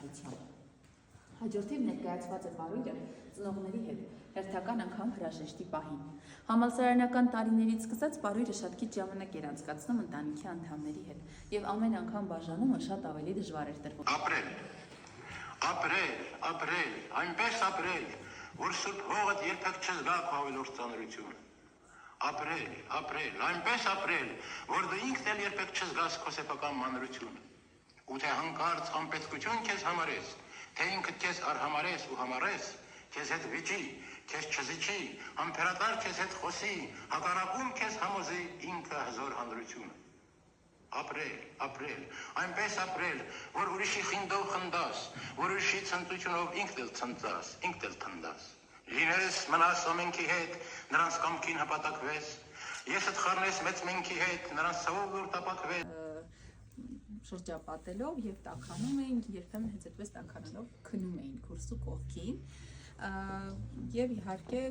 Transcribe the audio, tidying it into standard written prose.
արտադրությամբ։ Հաջորդիվ ներկայացված է պարույրը ծնողների հետ, հերթական անգամ հրաժեշտի պահին։ Համալսարանական տարիներից սկսած պարույրը շատ քիչ ժամանակ էր անցկացնում ընտանիքի անդամների հետ, եւ ամեն անգամ բաժանումը շատ ավելի դժվար էր տրվում։ Ապրել, այնպես ապրել, որ սուրբ հողդ երբեք չզգա քո ավելորդ ծանրությունը։ Ապրել, այնպես ապրել, որ դու ինքն էլ երբեք չզգաս քո սեփական մանրությունը։ Ու թե հանկարծ անպետքություն քեզ համարես, թե ինքդ քեզ արհամարես ու համարես, քեզ հետ վիճի, քեզ չզիջի, համբերատար քեզ հետ խոսի, հակառակում քեզ համոզի ինքը հզոր հանրությունը։ Ապրել, այնպես ապրել, որ ուրիշի խինդով խնդաս, որ ուրիշի ցնծությունով ինքդ էլ ցնծաս, ինքդ էլ թնդաս։ Լինես մնաս ամենքի հետ, նրանց կամքին հպատակվես, եսդ խառնես մեծ մենքի հետ, նրանց ցավով որ տապակվես։ Շրջապատելով եւ տաքանում էինք, երբեմն հենց այդպես տաքանալով քնում էին քուրսու կողքին եւ իհարկե